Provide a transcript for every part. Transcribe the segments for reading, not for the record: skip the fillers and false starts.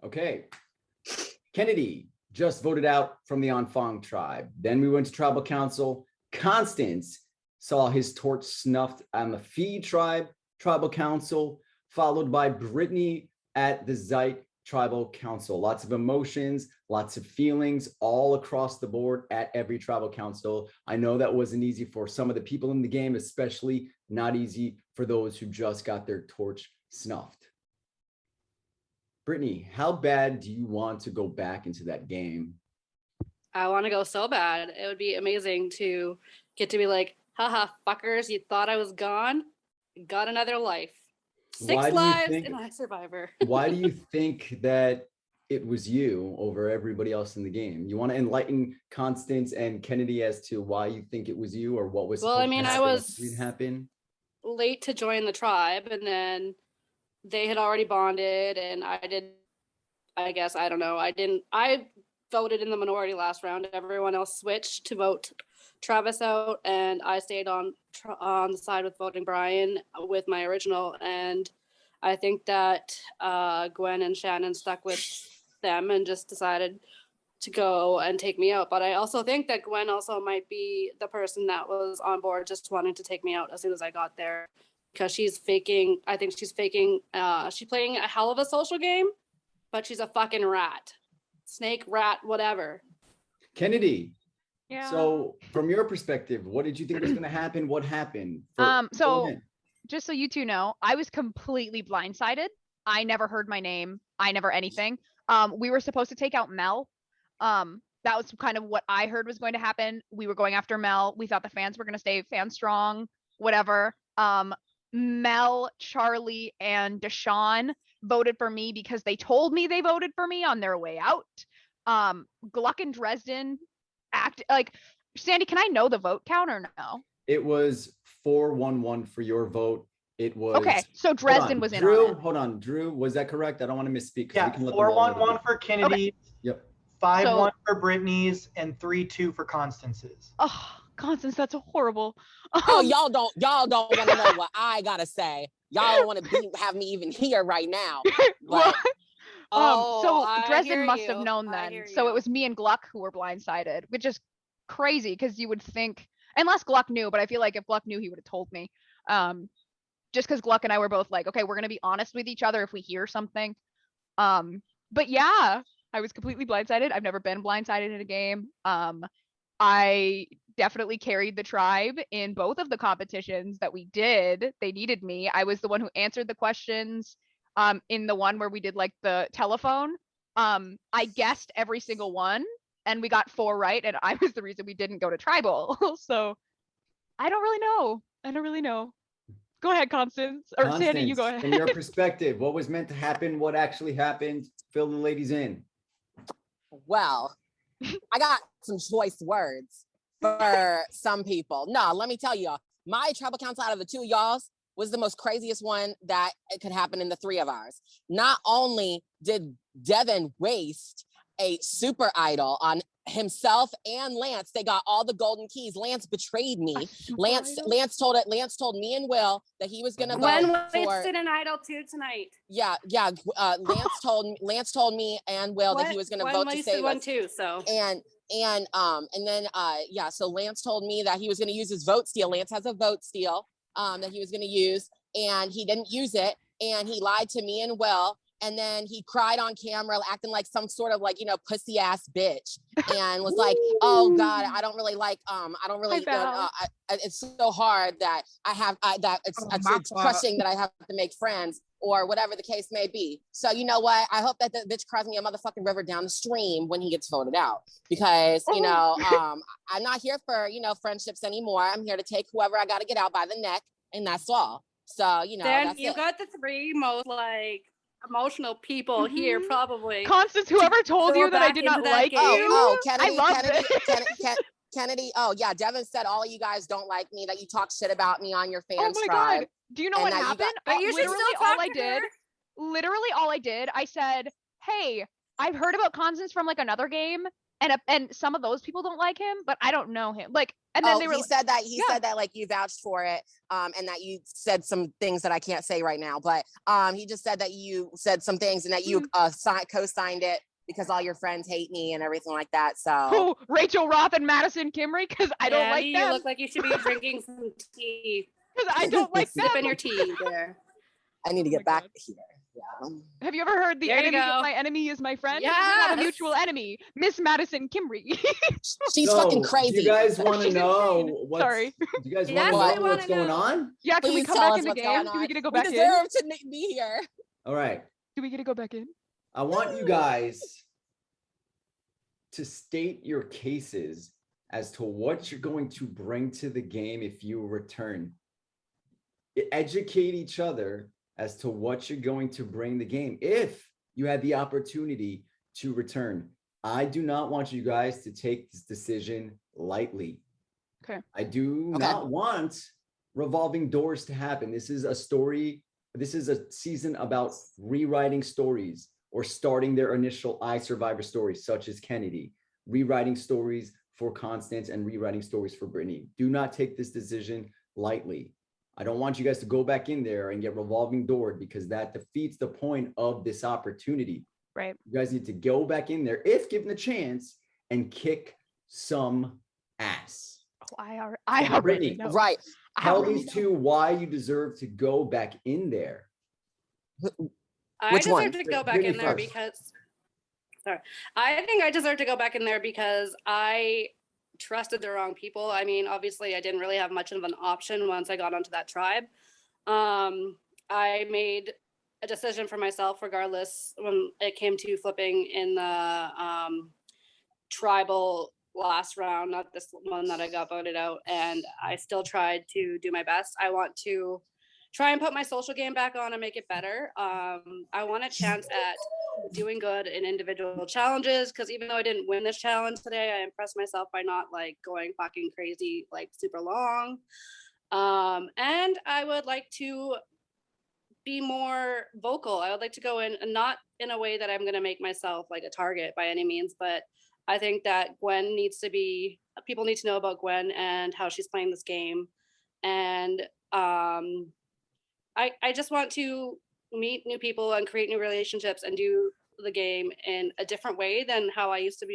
Okay. Kennedy just voted out from the iSurv1vor tribe. Then we went to tribal council. Constance saw his torch snuffed on the Fee tribe tribal council, followed by Brittany at the Zeit tribal council. Lots of emotions, lots of feelings all across the board at every tribal council. I know that wasn't easy for some of the people in the game, especially not easy for those who just got their torch snuffed. Brittany, how bad do you want to go back into that game? I want to go so bad. It would be amazing to get to be like, haha, fuckers, you thought I was gone? Got another life. 6 lives in iSurvivor. Why do you think that it was you over everybody else in the game? You want to enlighten Constance and Kennedy as to why you think it was you, or what was well, I mean, I was happen? Late to join the tribe, and then they had already bonded, and I guess, I don't know. I voted in the minority last round. Everyone else switched to vote Travis out, and I stayed on the side with voting Brian with my original. And I think that Gwen and Shannon stuck with them and just decided to go and take me out. But I also think that Gwen also might be the person that was on board just wanting to take me out as soon as I got there, because she's faking. I think she's faking. She's playing a hell of a social game, but she's a fucking rat. Snake, rat, whatever. Kennedy. Yeah. So from your perspective, what did you think was going to happen? What happened? So just so you two know, I was completely blindsided. I never heard my name. I never anything. We were supposed to take out Mel. That was kind of what I heard was going to happen. We were going after Mel. We thought the fans were going to stay fan strong, whatever. Mel, Charlie, and Deshawn voted for me because they told me they voted for me on their way out. Gluck and Dresden act like, Sandy, can I know the vote count or no? It was 4-1-1 for your vote. It was okay. So Dresden was in. Drew, hold on, Drew, was that correct? I don't want to misspeak. Yeah, 4-1-1 for Kennedy. Okay. Yep. 5-1 for Brittany's and 3-2 for Constance's. Oh, Constance, that's horrible. Oh, y'all don't want to know what I gotta say. Y'all don't want to have me even here right now. But, so Dresden must have known then. So it was me and Gluck who were blindsided, which is crazy because you would think, unless Gluck knew, but I feel like if Gluck knew, he would have told me. Just because Gluck and I were both like, okay, we're gonna be honest with each other if we hear something. But yeah, I was completely blindsided. I've never been blindsided in a game. I definitely carried the tribe in both of the competitions that we did. They needed me. I was the one who answered the questions in the one where we did like the telephone. I guessed every single one and we got 4 right, and I was the reason we didn't go to tribal. So I don't really know. Go ahead, Constance. Or Sandy, you go ahead. From your perspective, what was meant to happen? What actually happened? Fill the ladies in. Well, I got some choice words for some people. No, let me tell you, my tribal council out of the 2 of y'all's was the most craziest one that it could happen in the 3 of ours. Not only did Devin waste a super idol on himself and Lance, they got all the golden keys. Lance betrayed me. Lance told me and Will that he was gonna vote for. Wasted an idol too tonight. Yeah. Lance told me and Will that he was gonna vote to save us. Too, so. And then so Lance told me that he was gonna use his vote steal. Lance has a vote steal that he was gonna use, and he didn't use it, and he lied to me and Will. And then he cried on camera, acting like some sort of like, pussy ass bitch, and was like, "Oh God, I don't really like, it's so hard that it's crushing that I have to make friends," or whatever the case may be. So you know what? I hope that the bitch cries me a motherfucking river down the stream when he gets voted out, because I'm not here for friendships anymore. I'm here to take whoever I got to get out by the neck, and that's all. So then that's you got the 3 most emotional people here, probably. Constance, whoever told you that I did not like you. Kennedy. Oh yeah, Devin said all of you guys don't like me, that you talk shit about me on your fans tribe. God. Do you know what happened? Literally all I did, I said, hey, I've heard about Constance from like another game, and some of those people don't like him, but I don't know him. Like, And then they were he said that like you vouched for it, and that you said some things that I can't say right now, but he just said that you said some things and that you co-signed it because all your friends hate me and everything like that. So who, Rachel Roth and Madison Kimry, because I don't like you them. look like you should be drinking some tea. Because I don't like them. Sipping your tea there. I need to get back here. Yeah. Have you ever heard the There you enemy of go. my enemy is my friend? We Yes. have a mutual enemy, Miss Madison Kimry. She's So, fucking crazy. Do you guys want to She's know insane. what's? Sorry. Do you guys Yes, want to we know what's wanna going know. on? Yeah, can we Please come tell back us in the what's game? going Do we on. get to go We back in? deserve to be here. All right. Do we get to go back in? I want you guys to state your cases as to what you're going to bring to the game if you return. Educate each other as to what you're going to bring the game if you had the opportunity to return. I do not want you guys to take this decision lightly. Okay. I do not want revolving doors to happen. This is a story. This is a season about rewriting stories or starting their initial iSurvivor stories, such as Kennedy, rewriting stories for Constance and rewriting stories for Brittany. Do not take this decision lightly. I don't want you guys to go back in there and get revolving doored because that defeats the point of this opportunity. Right. You guys need to go back in there if given the chance and kick some ass. Oh, I already Brittany, know. Right. Tell these two why you deserve to go back in there. I Which deserve one? to go back Brittany in there first. because I think I deserve to go back in there because I trusted the wrong people. I mean, obviously I didn't really have much of an option once I got onto that tribe. I made a decision for myself regardless when it came to flipping in the tribal last round, not this one that I got voted out, and I still tried to do my best. I want to try and put my social game back on and make it better. I want a chance at doing good in individual challenges because even though I didn't win this challenge today, I impressed myself by not like going fucking crazy like super long. And I would like to be more vocal. I would like to go in, and not in a way that I'm going to make myself like a target by any means, but I think that Gwen needs to be, people need to know about Gwen and how she's playing this game. And I just want to meet new people and create new relationships and do the game in a different way than how I used to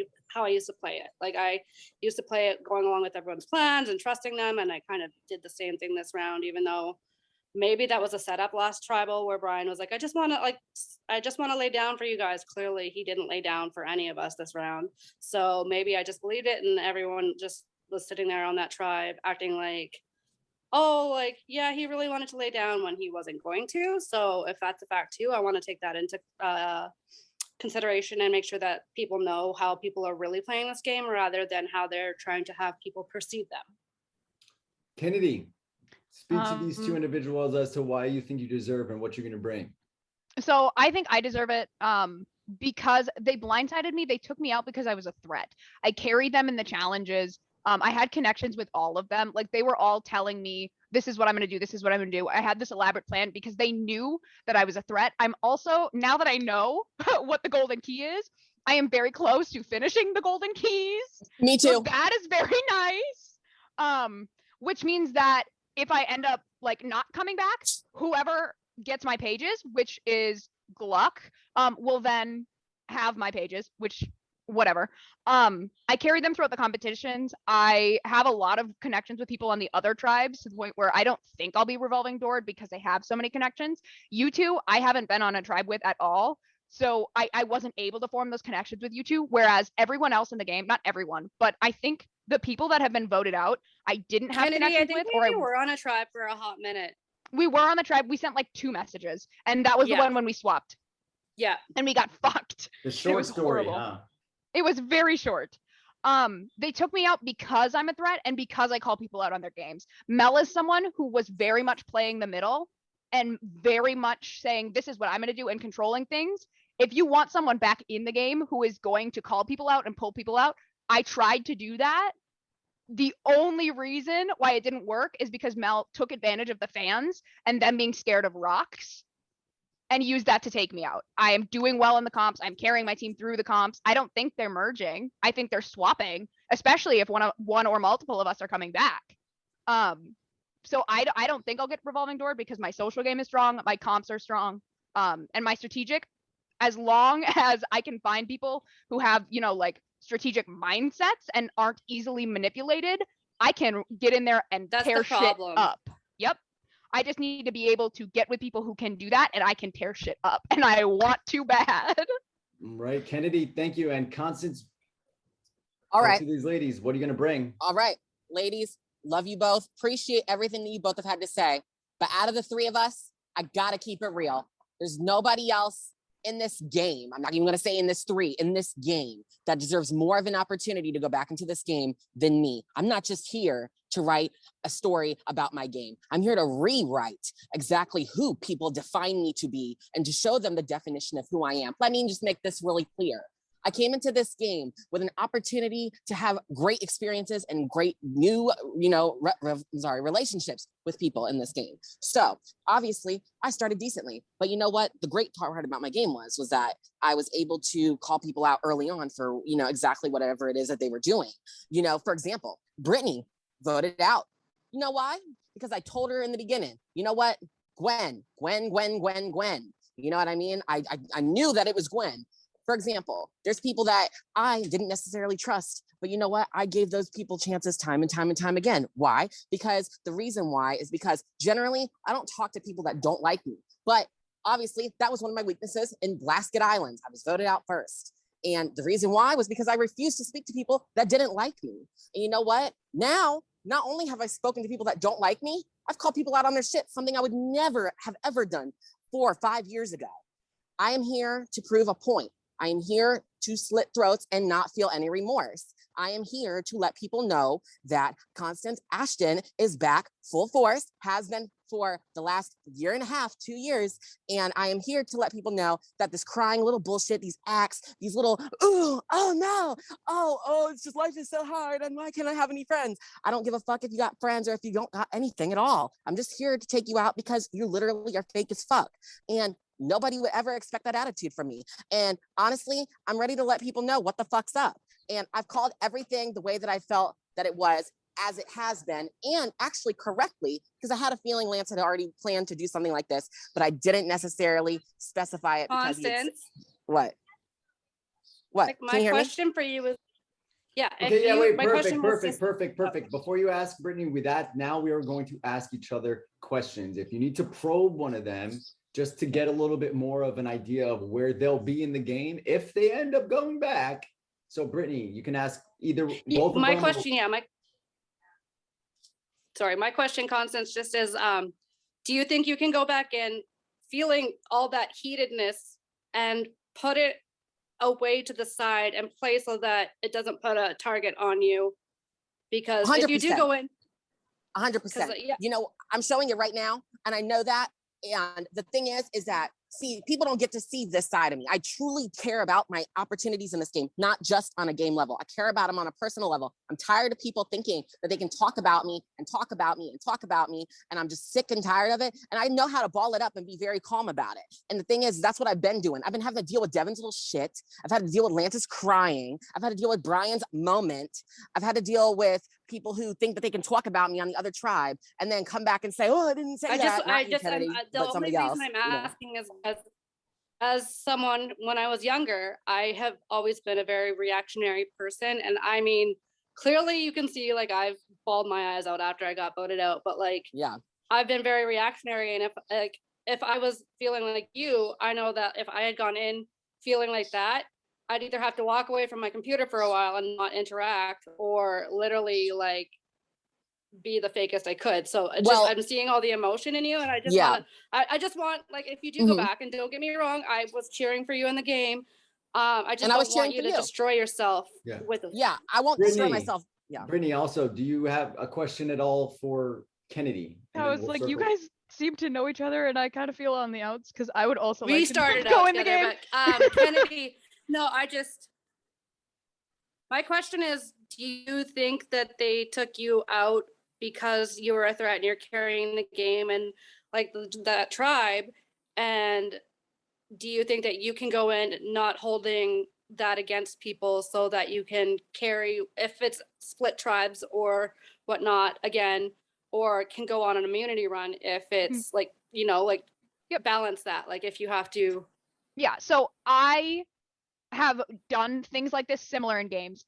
play it. Like I used to play it going along with everyone's plans and trusting them. And I kind of did the same thing this round, even though maybe that was a setup last tribal where Brian was like, I just want to lay down for you guys. Clearly he didn't lay down for any of us this round. So maybe I just believed it and everyone just was sitting there on that tribe acting like, oh, like, yeah, he really wanted to lay down when he wasn't going to. So if that's a fact too, I want to take that into consideration and make sure that people know how people are really playing this game rather than how they're trying to have people perceive them. Kennedy, speak to these two individuals as to why you think you deserve and what you're going to bring. So I think I deserve it because they blindsided me. They took me out because I was a threat. I carried them in the challenges. I had connections with all of them. Like they were all telling me, this is what I'm going to do. This is what I'm going to do. I had this elaborate plan because they knew that I was a threat. I'm also, now that I know what the golden key is, I am very close to finishing the golden keys. Me too. So that is very nice. Which means that if I end up like not coming back, whoever gets my pages, which is Gluck, will then have my pages, which whatever. I carry them throughout the competitions. I have a lot of connections with people on the other tribes to the point where I don't think I'll be revolving doored because I have so many connections. You two, I haven't been on a tribe with at all. So I wasn't able to form those connections with you two, whereas everyone else in the game, not everyone, but I think the people that have been voted out, I didn't have Kennedy, connections with. We were on a tribe for a hot minute. We were on the tribe. We sent like 2 messages, and that was the one when we swapped. Yeah. And we got fucked. The short story, horrible. huh? It was very short. They took me out because I'm a threat and because I call people out on their games. Mel is someone who was very much playing the middle and very much saying, this is what I'm going to do and controlling things. If you want someone back in the game who is going to call people out and pull people out, I tried to do that. The only reason why it didn't work is because Mel took advantage of the fans and them being scared of rocks. and use that to take me out. I am doing well in the comps. I'm carrying my team through the comps. I don't think they're merging. I think they're swapping, especially if one or multiple of us are coming back. So I don't think I'll get revolving door because my social game is strong, my comps are strong, and my strategic, as long as I can find people who have, like strategic mindsets and aren't easily manipulated, I can get in there and tear shit up. Yep. I just need to be able to get with people who can do that, and I can tear shit up, and I want to bad. Right, Kennedy, thank you. And Constance, all right, to these ladies, what are you going to bring? All right, ladies, love you both. Appreciate everything that you both have had to say. But out of the three of us, I got to keep it real. There's nobody else in this game, I'm not even going to say in this game, that deserves more of an opportunity to go back into this game than me. I'm not just here to write a story about my game. I'm here to rewrite exactly who people define me to be and to show them the definition of who I am. Let me just make this really clear. I came into this game with an opportunity to have great experiences and great new, relationships with people in this game. So obviously I started decently, but you know what? The great part about my game was that I was able to call people out early on for, exactly whatever it is that they were doing. For example, Brittany voted out. You know why? Because I told her in the beginning, you know what? Gwen. You know what I mean? I knew that it was Gwen. For example, there's people that I didn't necessarily trust, but you know what? I gave those people chances time and time again. Why? Because the reason why is because generally I don't talk to people that don't like me, but obviously that was one of my weaknesses in Blasket Islands. I was voted out first. And the reason why was because I refused to speak to people that didn't like me. And you know what? Now, not only have I spoken to people that don't like me, I've called people out on their shit, something I would never have ever done 4 or 5 years ago. I am here to prove a point. I am here to slit throats and not feel any remorse. I am here to let people know that Constance Ashton is back full force, has been for the last 1.5 years, 2 years. And I am here to let people know that this crying little bullshit, these acts, these little, oh no, it's just life is so hard and why can't I have any friends? I don't give a fuck if you got friends or if you don't got anything at all. I'm just here to take you out because you literally are fake as fuck. And nobody would ever expect that attitude from me. And honestly, I'm ready to let people know what the fuck's up. And I've called everything the way that I felt that it was, as it has been, and actually correctly, because I had a feeling Lance had already planned to do something like this, but I didn't necessarily specify it. Constance. What? Like my question for you is, yeah. Okay, yeah, wait, perfect. Before you ask Brittany, with that, now we are going to ask each other questions. If you need to probe one of them, just to get a little bit more of an idea of where they'll be in the game if they end up going back. So Brittany, you can ask either both of my them. Question, my question, Constance, just is, do you think you can go back in feeling all that heatedness and put it away to the side and play so that it doesn't put a target on you? Because 100%. If you do go in 100%, I'm showing it right now and I know that. And the thing is that, see, people don't get to see this side of me. I truly care about my opportunities in this game, not just on a game level. I care about them on a personal level. I'm tired of people thinking that they can talk about me and talk about me and talk about me. And I'm just sick and tired of it. And I know how to ball it up and be very calm about it. And the thing is, that's what I've been doing. I've been having to deal with Devin's little shit. I've had to deal with Lance's crying. I've had to deal with Brian's moment. I've had to deal with people who think that they can talk about me on the other tribe and then come back and say, oh, I didn't say that. The only reason I'm asking is as someone, when I was younger, I have always been a very reactionary person. And I mean, clearly you can see, like, I've bawled my eyes out after I got voted out, but like, yeah, I've been very reactionary. And if I was feeling like you, I know that if I had gone in feeling like that, I'd either have to walk away from my computer for a while and not interact, or literally like be the fakest I could. So I'm seeing all the emotion in you, and I just want, like, if you do go back, and don't get me wrong, I was cheering for you in the game. I just don't want you to destroy yourself with it. Yeah, I won't destroy myself. Yeah. Brittany, also, do you have a question at all for Kennedy? I was like, you guys seem to know each other, and I kind of feel on the outs because I would also like to go in the game. But, Kennedy, no, my question is, do you think that they took you out because you were a threat and you're carrying the game and like that tribe, and do you think that you can go in not holding that against people so that you can carry, if it's split tribes or whatnot, again, or can go on an immunity run if it's like, you know, like balance that, like if you have to. Yeah, so I have done things like this similar in games.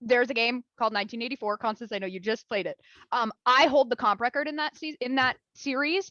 There's a game called 1984. Constance, I know you just played it. I hold the comp record in that series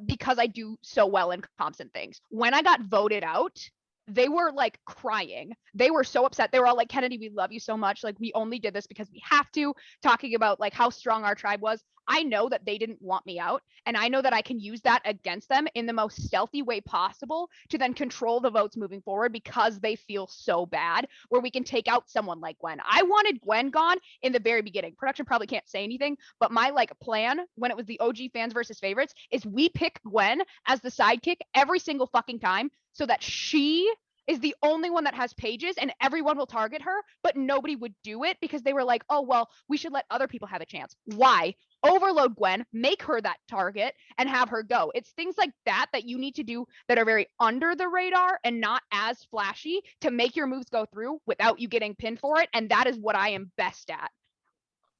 because I do so well in comps and things. When I got voted out, they were like crying. They were so upset. They were all like, Kennedy, we love you so much. Like, we only did this because we have to, talking about like how strong our tribe was. I know that they didn't want me out, and I know that I can use that against them in the most stealthy way possible to then control the votes moving forward because they feel so bad, where we can take out someone like Gwen. I wanted Gwen gone in the very beginning. Production probably can't say anything, but my like plan when it was the OG fans versus favorites is we pick Gwen as the sidekick every single fucking time so that she is the only one that has pages and everyone will target her, but nobody would do it because they were like, oh, well, we should let other people have a chance. Why? Overload Gwen, make her that target, and have her go. It's things like that that you need to do that are very under the radar and not as flashy to make your moves go through without you getting pinned for it. And that is what I am best at.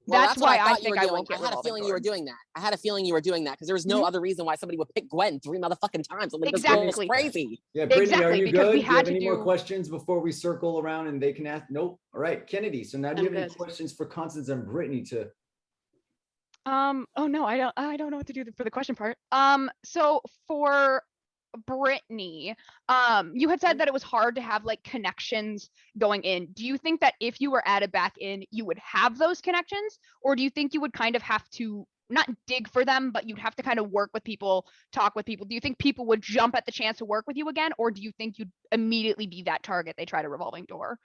Well, that's why I you were think I doing. won't get I had a feeling you were doing that. I had a feeling you were doing that because there was no other reason why somebody would pick Gwen 3 motherfucking times. I mean, Exactly. this girl is crazy. Yeah, Brittany, Exactly, are you because good? we Do you had have to any more do- questions before we circle around and they can ask? Nope. All right, Kennedy. So now do you I'm have any good. questions for Constance and Brittany to? Oh no, I don't know what to do for the question part. So for Brittany, you had said that it was hard to have like connections going in. Do you think that if you were added back in, you would have those connections, or do you think you would kind of have to not dig for them, but you'd have to kind of work with people, talk with people? Do you think people would jump at the chance to work with you again, or do you think you'd immediately be that target they try to revolving door?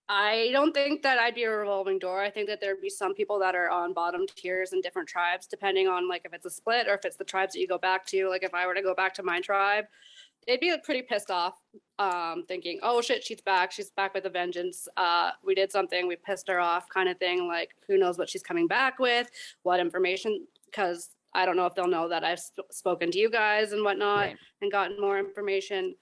I don't think that I'd be a revolving door. I think that there'd be some people that are on bottom tiers in different tribes, depending on like if it's a split or if it's the tribes that you go back to. Like if I were to go back to my tribe, they'd be like, pretty pissed off, thinking, oh shit, she's back with a vengeance. We did something, we pissed her off, kind of thing. Like, who knows what she's coming back with, what information, because I don't know if they'll know that I've spoken to you guys and whatnot, right, and gotten more information.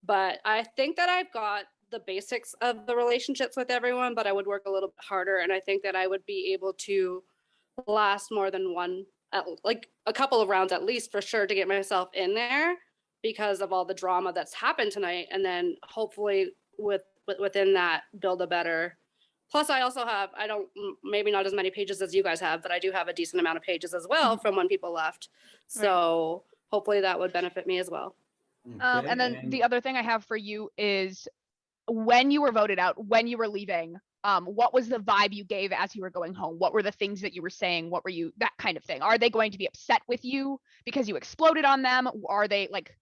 But I think that I've got the basics of the relationships with everyone, but I would work a little bit harder. And I think that I would be able to last more than like a couple of rounds at least, for sure, to get myself in there because of all the drama that's happened tonight. And then hopefully within that, build a better. Plus, I also have, maybe not as many pages as you guys have, but I do have a decent amount of pages as well from when people left. So hopefully that would benefit me as well. Okay, and then the other thing I have for you is when you were voted out, when you were leaving, what was the vibe you gave as you were going home? What were the things that you were saying? What were you, that kind of thing? Are they going to be upset with you because you exploded on them? Are they like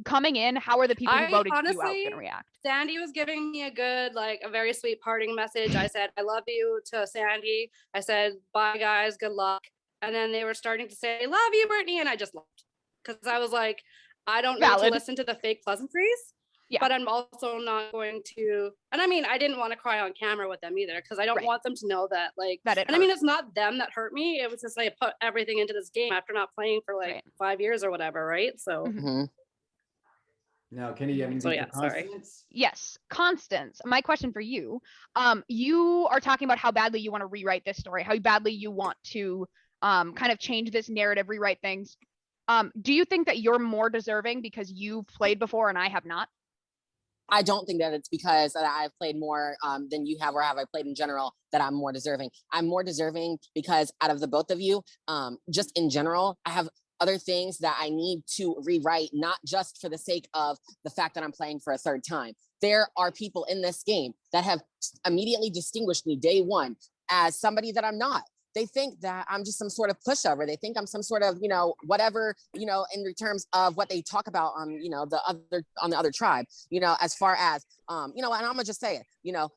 coming in? How are the people who voted you out going to react? Sandy was giving me a good, like a very sweet parting message. I said, I love you to Sandy. I said, bye guys, good luck. And then they were starting to say, love you, Brittany. And I just left because I was like, I don't need to listen to the fake pleasantries. Yeah. But I'm also not going to, and I mean, I didn't want to cry on camera with them either, because I don't want them to know that, like, that and I mean, it's not them that hurt me. It was just like, I put everything into this game after not playing for like 5 years or whatever, right? So. Now, Kenny, you have anything for Constance? Yes, Constance, my question for you, you are talking about how badly you want to rewrite this story, how badly you want to kind of change this narrative, rewrite things. Do you think that you're more deserving because you've played before and I have not? I don't think that it's because I've played more than you have, or have I played in general, that I'm more deserving. I'm more deserving because out of the both of you, just in general, I have other things that I need to rewrite, not just for the sake of the fact that I'm playing for a third time. There are people in this game that have immediately distinguished me day one as somebody that I'm not. They think that I'm just some sort of pushover. They think I'm some sort of, whatever, in terms of what they talk about on, the other tribe, as far as, and I'm gonna just say it,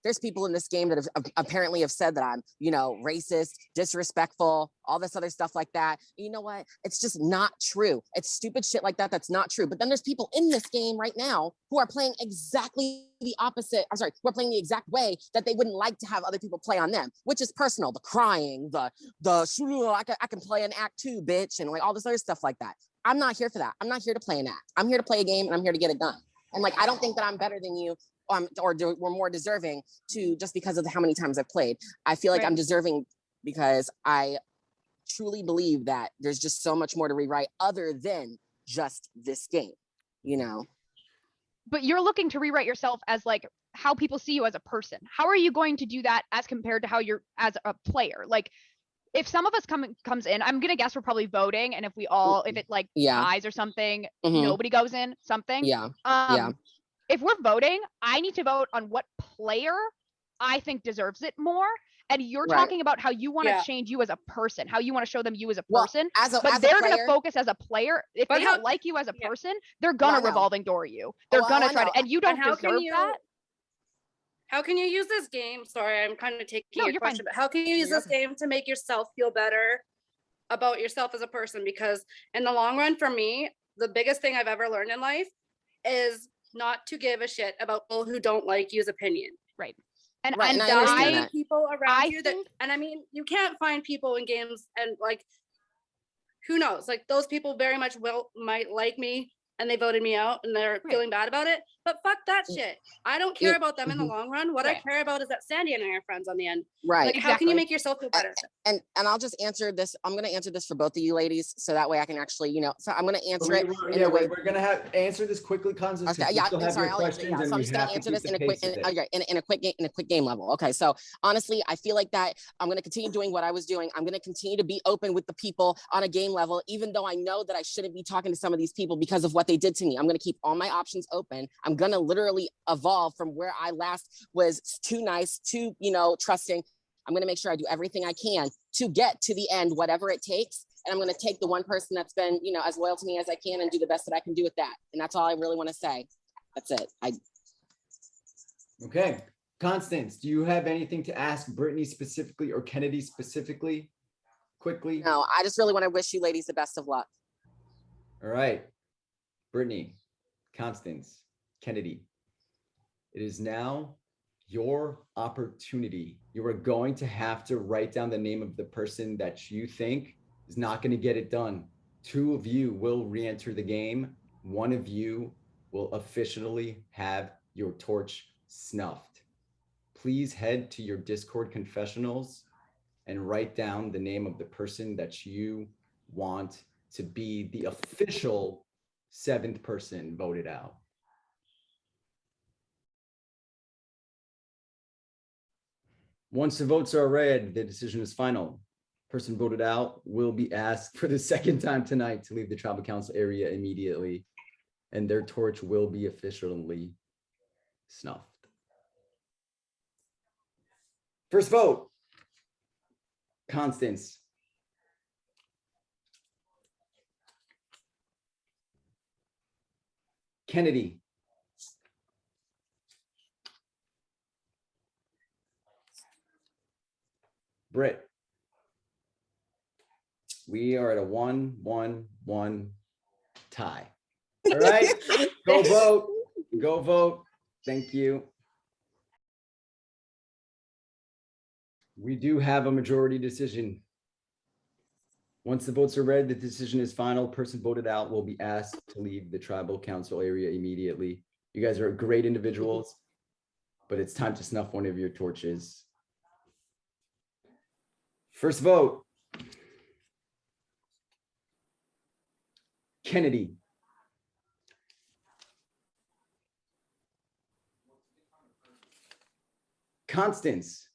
there's people in this game that have apparently have said that I'm, racist, disrespectful, all this other stuff like that. You know what? It's just not true. It's stupid shit like that. That's not true. But then there's people in this game right now who are playing exactly the opposite. I'm sorry, who are playing the exact way that they wouldn't like to have other people play on them, which is personal. The crying, I can play an act 2, bitch, and like all this other stuff like that. I'm not here for that. I'm not here to play an act. I'm here to play a game and I'm here to get it done. And like, I don't think that I'm better than you we're more deserving to just because of how many times I've played. I feel like I'm deserving because I truly believe that there's just so much more to rewrite other than just this game, you know? But you're looking to rewrite yourself as like how people see you as a person. How are you going to do that as compared to how you're as a player? Like, if some of us comes in, I'm gonna guess we're probably voting, and if it like ties or something, nobody goes in something. If we're voting, I need to vote on what player I think deserves it more. And you're talking about how you want to change you as a person, how you want to show them you as a person. But they're going to focus as a player. If they don't like you as a person, they're going to revolving door you. They're going to try to, and you don't deserve that. How can you use this game? Sorry, I'm kind of taking your question, but how can you use this game to make yourself feel better about yourself as a person? Because in the long run, for me, the biggest thing I've ever learned in life is not to give a shit about people who don't like you's opinion. Right. And I people around you that, and I mean, you can't find people in games and like, who knows? Like those people very much might like me and they voted me out and they're feeling bad about it. But fuck that shit. I don't care about them in the long run. What I care about is that Sandy and I are friends on the end. Right. Like, how can you make yourself feel better? And I'll just answer this. I'm going to answer this for both of you ladies. So that way I can actually, you know, so I'm going to answer it in a way. We're going to answer this quickly, Constance. Okay, yeah, I'm sorry. I'll answer it. Yeah, so I'm just going to answer this in a quick game level. Okay. So honestly, I feel like that I'm going to continue doing what I was doing. I'm going to continue to be open with the people on a game level, even though I know that I shouldn't be talking to some of these people because of what they did to me. I'm going to keep all my options open. I'm going to literally evolve from where I last was too nice, too, you know, trusting. I'm going to make sure I do everything I can to get to the end, whatever it takes. And I'm going to take the one person that's been, you know, as loyal to me as I can and do the best that I can do with that. And that's all I really want to say. That's it. Okay. Constance, do you have anything to ask Brittany specifically or Kennedy specifically? Quickly? No, I just really want to wish you ladies the best of luck. All right. Brittany, Constance, Kennedy, it is now your opportunity. You are going to have to write down the name of the person that you think is not going to get it done. 2 of you will re-enter the game. 1 of you will officially have your torch snuffed. Please head to your Discord confessionals and write down the name of the person that you want to be the official 7th person voted out. Once the votes are read, the decision is final. Person voted out will be asked for the 2nd time tonight to leave the tribal council area immediately, and their torch will be officially snuffed. First vote, Constance. Kennedy. Britt. We are at a 1-1-1 tie. All right, go vote. Go vote. Thank you. We do have a majority decision. Once the votes are read, the decision is final. Person voted out will be asked to leave the tribal council area immediately. You guys are great individuals, but it's time to snuff one of your torches. First vote, Kennedy. Constance.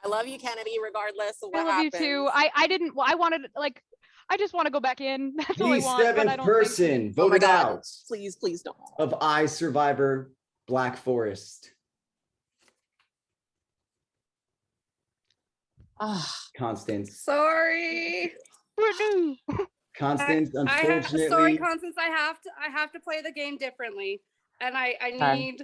I love you, Kennedy, regardless of what happens. I love you too. I wanted, like, I just want to go back in. That's all I want. The 7th person voted out. Please don't. Of iSurvivor Black Forest. Constance. Sorry. Constance, unfortunately. Sorry, Constance. I have to play the game differently, and I need.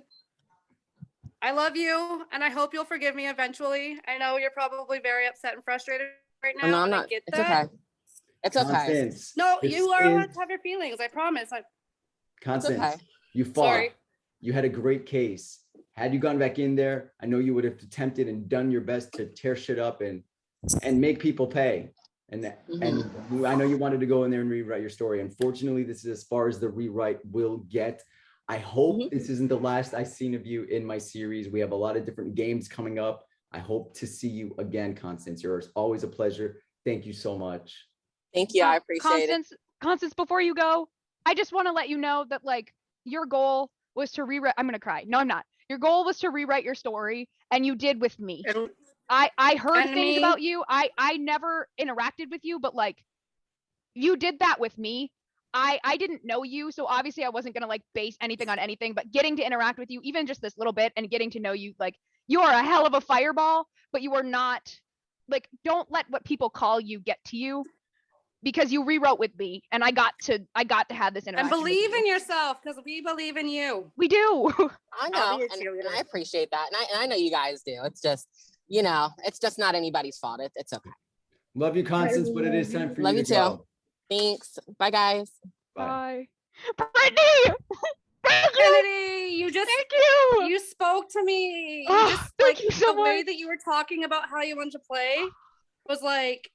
I love you, and I hope you'll forgive me eventually. I know you're probably very upset and frustrated right now. No, I'm not. It's okay. It's okay. Constance, no, you are allowed to have your feelings. I promise. Constance, okay. You fought. Sorry. You had a great case. Had you gone back in there, I know you would have attempted and done your best to tear shit up and make people pay. And I know you wanted to go in there and rewrite your story. Unfortunately, this is as far as the rewrite will get. I hope this isn't the last I've seen of you in my series. We have a lot of different games coming up. I hope to see you again, Constance. You're always a pleasure. Thank you so much. Thank you. I appreciate it. Constance, before you go, I just want to let you know that like your goal was to rewrite. I'm gonna cry. No, I'm not. Your goal was to rewrite your story, and you did with me. I heard things about you. I never interacted with you, but like you did that with me. I didn't know you, so obviously I wasn't gonna like base anything on anything, but getting to interact with you, even just this little bit, and getting to know you, like you are a hell of a fireball, but you are not like, don't let what people call you get to you, because you rewrote with me, and I got to have this interaction. And believe in yourself, because we believe in you. We do. I know, and I appreciate that, and I know you guys do. It's just, you know, it's just not anybody's fault. It's okay. Love you, Constance, but it is time for you to go. Thanks. Bye, guys. Bye. Brittany! Kennedy, you just thank you. You spoke to me. Oh, just thank you so the way much. that you were talking about how you wanted to play was like,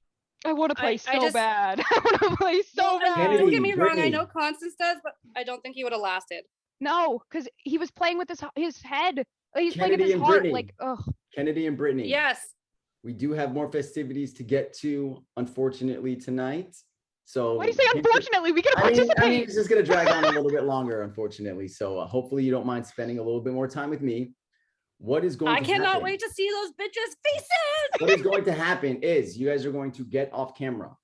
I want to play bad. I want to play well, bad. Kennedy, don't get me wrong. I Brittany. know Constance does, but I don't think he would have lasted. No, because he was playing with his head. He's playing with Kennedy his and heart. Brittany. Like, oh. Kennedy and Brittany. Yes. We do have more festivities to get to, unfortunately, tonight. So Why do you say unfortunately? We gotta participate. I mean, it's just gonna drag on a little bit longer, unfortunately. So hopefully you don't mind spending a little bit more time with me. What is going to happen? I cannot wait to see those bitches' faces. What is going to happen is you guys are going to get off camera.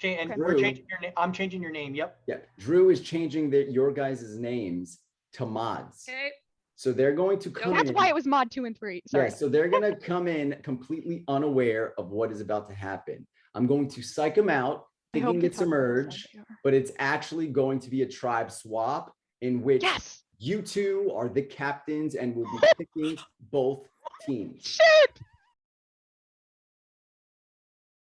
And Drew, we're changing your name. I'm changing your name. Yep. Yeah, Drew is changing your guys' names to mods. Okay. So they're going to come That's in. why it was mod 2 and 3. Sorry. Yeah, so they're gonna come in completely unaware of what is about to happen. I'm going to psych them out, thinking it's a merge, but it's actually going to be a tribe swap in which you two are the captains and will be picking both teams. Shit!